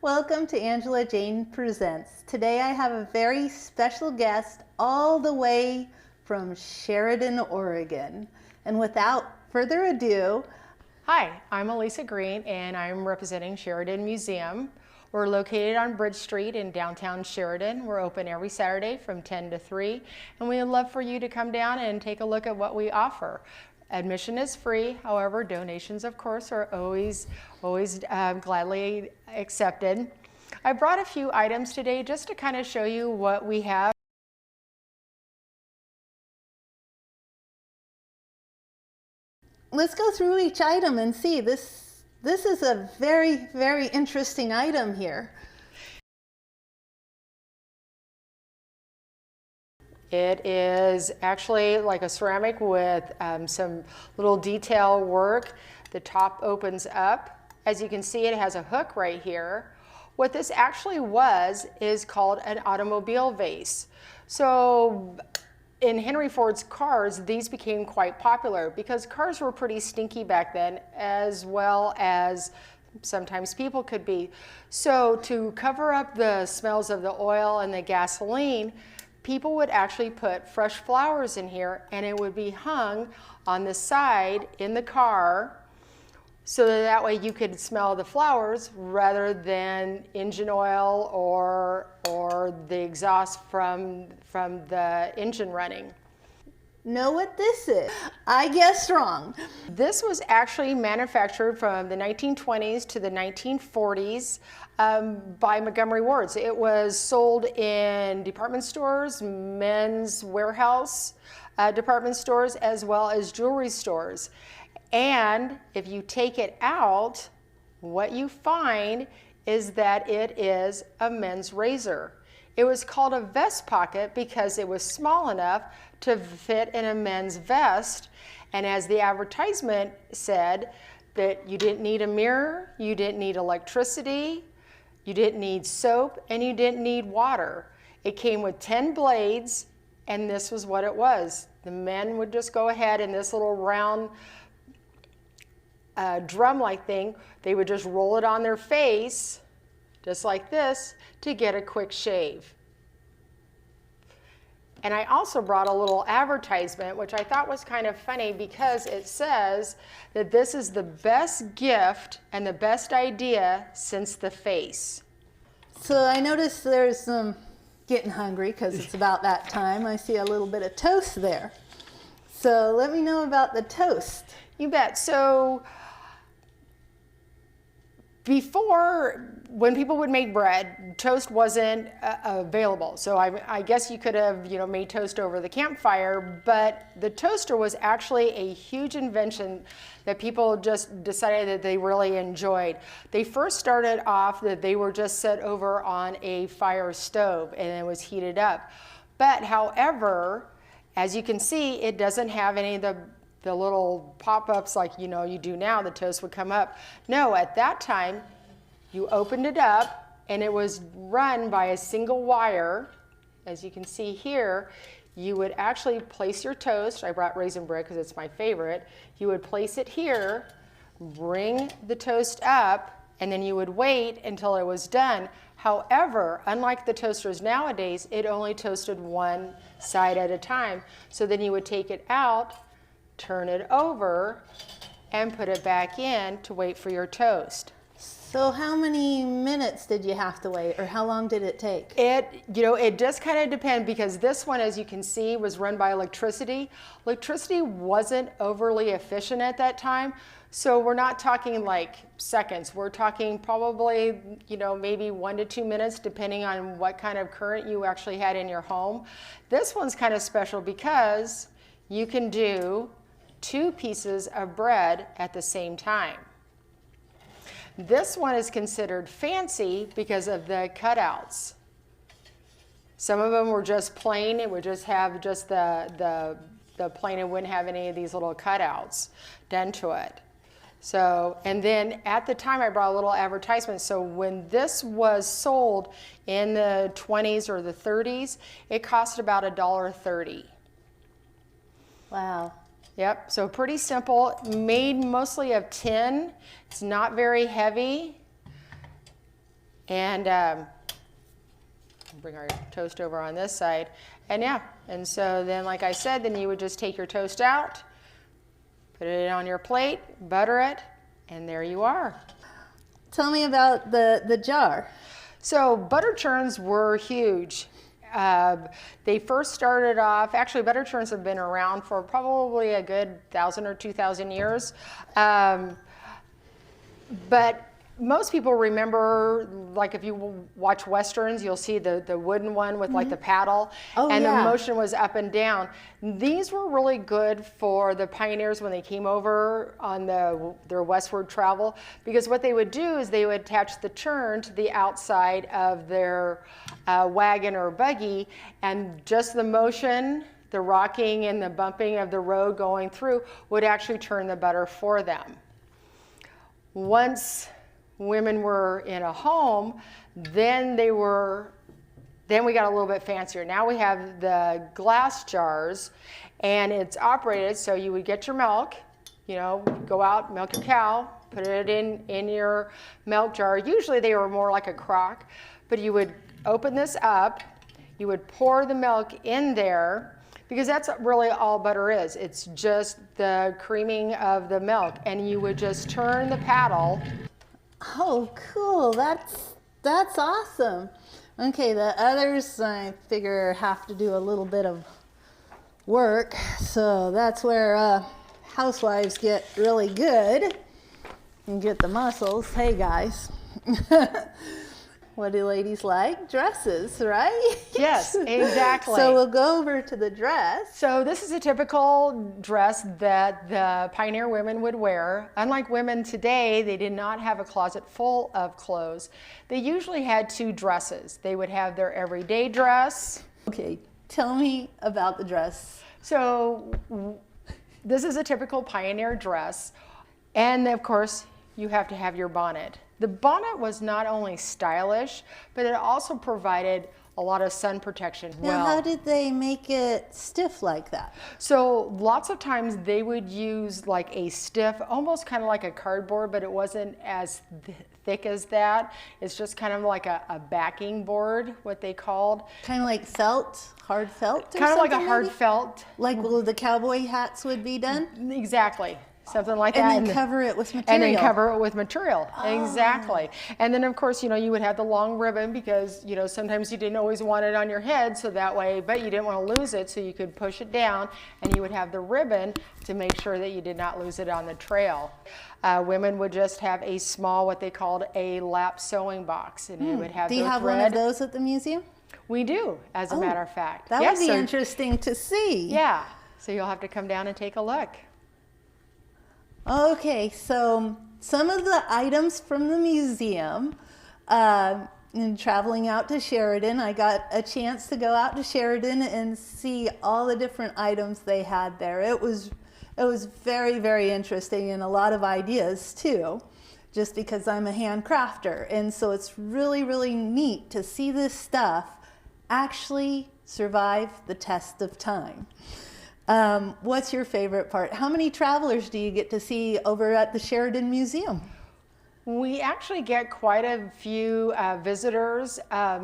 Welcome to Angela Jane Presents. Today I have a very special guest all the way from Sheridan, Oregon. And without further ado, Hi, I'm Alyssa Green and I'm representing Sheridan Museum. We're located on Bridge Street in downtown Sheridan. We're open every Saturday from 10 to 3 and we would love for you to come down and take a look at what we offer. Admission is free, however, donations of course are always gladly accepted. I brought a few items today just to kind of show you what we have. let's go through each item and see. This is a very, very interesting item here. It is actually like a ceramic with some little detail work. The top opens up. As you can see, it has a hook right here. What this actually is called an automobile vase. So in Henry Ford's cars, these became quite popular because cars were pretty stinky back then, as well as sometimes people could be. So to cover up the smells of the oil and the gasoline, people would actually put fresh flowers in here and it would be hung on the side in the car so that way you could smell the flowers rather than engine oil or the exhaust from the engine running. Know what this is? I guessed wrong. This was actually manufactured from the 1920s to the 1940s by Montgomery Wards. It was sold in department stores, men's warehouse department stores, as well as jewelry stores. And if you take it out, what you find is that it is a men's razor. It was called a vest pocket because it was small enough to fit in a men's vest. And as the advertisement said, that you didn't need a mirror, you didn't need electricity, you didn't need soap, and you didn't need water. It came with 10 blades, and this was what it was. The men would just go ahead in this little round drum-like thing. They would just roll it on their face, just like this, to get a quick shave. And I also brought a little advertisement, which I thought was kind of funny because it says that this is the best gift and the best idea since the face. So I noticed there's some getting hungry because it's about that time. I see a little bit of toast there. So let me know about the toast. You bet. So before, when people would make bread, toast wasn't available. So I guess you could have, made toast over the campfire, but the toaster was actually a huge invention that people just decided that they really enjoyed. They first started off that they were just set over on a fire stove and it was heated up. But however, as you can see, it doesn't have any of the little pop-ups like you do now. The toast would come up. No, at that time you opened it up and it was run by a single wire. As you can see here, you would actually place your toast. I brought raisin bread because it's my favorite. You would place it here, bring the toast up, and then you would wait until it was done. However, unlike the toasters nowadays, it only toasted one side at a time. So then you would take it out, turn it over, and put it back in to wait for your toast. So how many minutes did you have to wait, or how long did it take? It just kind of depends because this one, as you can see, was run by electricity. Electricity wasn't overly efficient at that time, so we're not talking like seconds. We're talking probably, maybe 1 to 2 minutes, depending on what kind of current you actually had in your home. This one's kind of special because you can do 2 pieces of bread at the same time. This one is considered fancy because of the cutouts. Some of them were just plain. It would just have just the plain. It wouldn't have any of these little cutouts done to it. So, and then at the time I brought a little advertisement. So when this was sold in the 20s or the 30s, it cost about $1.30. Wow. Yep, so pretty simple, made mostly of tin. It's not very heavy. And bring our toast over on this side. And yeah, and so then like I said, then you would just take your toast out, put it on your plate, butter it, and there you are. Tell me about the jar. So butter churns were huge. They first started off, actually butter churns have been around for probably a good 1,000 or 2,000 years. But most people remember, like if you watch Westerns, you'll see the wooden one with like the paddle, and the motion was up and down. These were really good for the pioneers when they came over on their westward travel, because what they would do is they would attach the churn to the outside of their wagon or buggy, and just the motion, the rocking and the bumping of the road going through would actually turn the butter for them. Once women were in a home, then we got a little bit fancier. Now we have the glass jars, and it's operated so you would get your milk, go out, milk your cow, put it in your milk jar. Usually they were more like a crock, but you would open this up, you would pour the milk in there, because that's really all butter is. It's just the creaming of the milk, and you would just turn the paddle. Oh, cool. That's awesome. Okay, the others I figure have to do a little bit of work, so that's where housewives get really good and get the muscles. Hey guys. What do ladies like? Dresses, right? Yes, exactly. So we'll go over to the dress. So this is a typical dress that the pioneer women would wear. Unlike women today, they did not have a closet full of clothes. They usually had two dresses. They would have their everyday dress. Okay, tell me about the dress. So this is a typical pioneer dress. And of course, you have to have your bonnet. The bonnet was not only stylish, but it also provided a lot of sun protection. Now, how did they make it stiff like that? So lots of times they would use like a stiff, almost kind of like a cardboard, but it wasn't as thick as that. It's just kind of like a backing board, what they called. Kind of like felt, hard felt? Kind of like a hard felt. Like the cowboy hats would be done? Exactly. Something like that. And then cover it with material. And then cover it with material. Oh. Exactly. And then of course, you would have the long ribbon because, sometimes you didn't always want it on your head, so that way, but you didn't want to lose it, so you could push it down, and you would have the ribbon to make sure that you did not lose it on the trail. Women would just have a small, what they called a lap sewing box, and it would have. Do you have one of those at the museum? We do, as a matter of fact. That would be interesting to see. Yeah. So you'll have to come down and take a look. Okay, so some of the items from the museum, in traveling out to Sheridan, I got a chance to go out to Sheridan and see all the different items they had there. It was very, very interesting, and a lot of ideas too, just because I'm a hand crafter. And so it's really, really neat to see this stuff actually survive the test of time. What's your favorite part? How many travelers do you get to see over at the Sheridan Museum? We actually get quite a few visitors.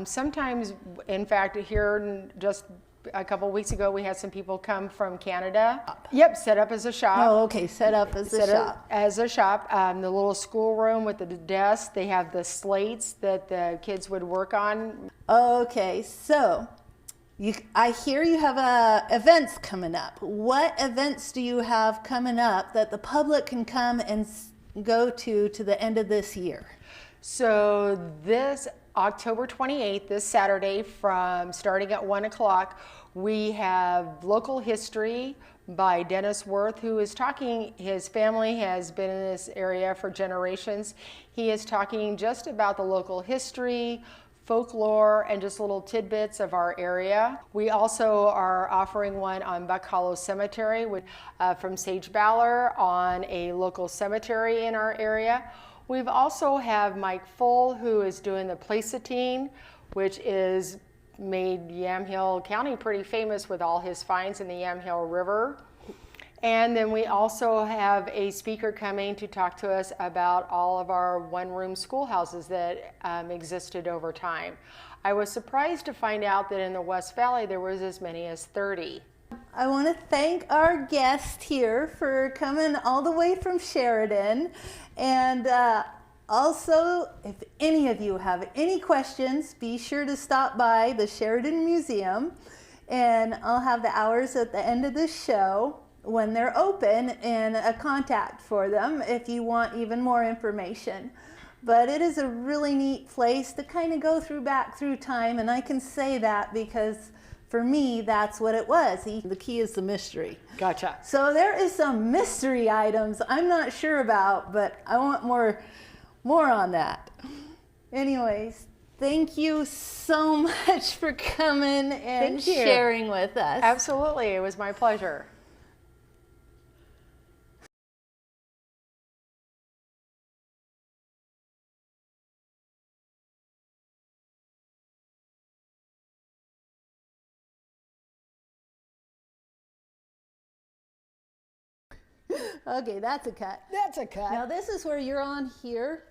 Sometimes, in fact, here just a couple weeks ago, we had some people come from Canada. Yep, set up as a shop. Oh, okay, set up as a shop. As a shop. The little schoolroom with the desk, they have the slates that the kids would work on. Okay, so I hear you have events coming up. What events do you have coming up that the public can come and go to the end of this year? So this October 28th, this Saturday, starting at 1 o'clock, we have Local History by Dennis Worth, who is talking. His family has been in this area for generations. He is talking just about the local history, folklore, and just little tidbits of our area. We also are offering one on Buck Hollow Cemetery from Sage Baller on a local cemetery in our area. We've also have Mike Full, who is doing the Pleistocene, which is made Yamhill County pretty famous with all his finds in the Yamhill River. And then we also have a speaker coming to talk to us about all of our one-room schoolhouses that existed over time. I was surprised to find out that in the West Valley there was as many as 30. I want to thank our guest here for coming all the way from Sheridan. And also, if any of you have any questions, be sure to stop by the Sheridan Museum. And I'll have the hours at the end of the show when they're open and a contact for them if you want even more information. But it is a really neat place to kind of go back through time, and I can say that because for me, that's what it was. The key is the mystery. Gotcha. So there is some mystery items I'm not sure about, but I want more on that. Anyways, thank you so much for coming and sharing with us. Absolutely, it was my pleasure. Okay, that's a cut. That's a cut. Now this is where you're on here